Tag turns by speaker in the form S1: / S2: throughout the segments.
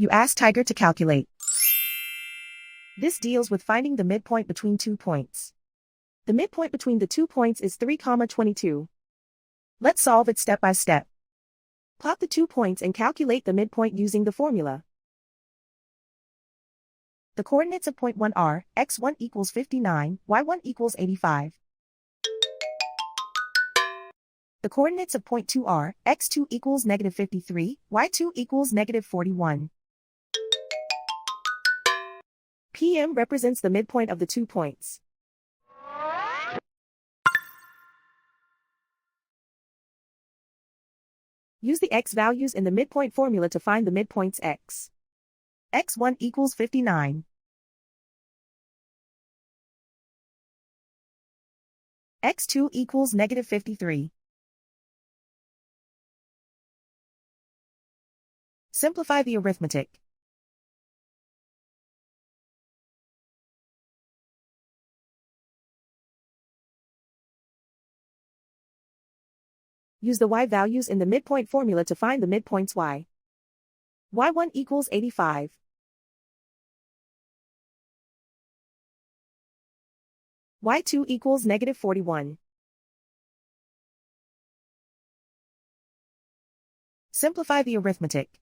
S1: You ask Tiger to calculate. This deals with finding the midpoint between 2 points. The midpoint between the 2 points is 3,22. Let's solve it step by step. Plot the 2 points and calculate the midpoint using the formula. The coordinates of point 1 are x1 equals 59, y1 equals 85. The coordinates of point 2 are x2 equals negative 53, y2 equals negative 41. PM represents the midpoint of the 2 points. Use the x values in the midpoint formula to find the midpoints x. x1 equals 59. x2 equals negative 53. Simplify the arithmetic. Use the y values in the midpoint formula to find the midpoints y. y1 equals 85. y2 equals negative 41. Simplify the arithmetic.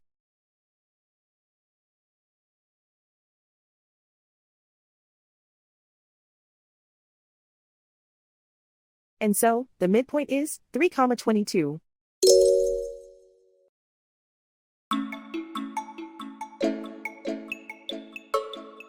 S1: And so, the midpoint is 3,22.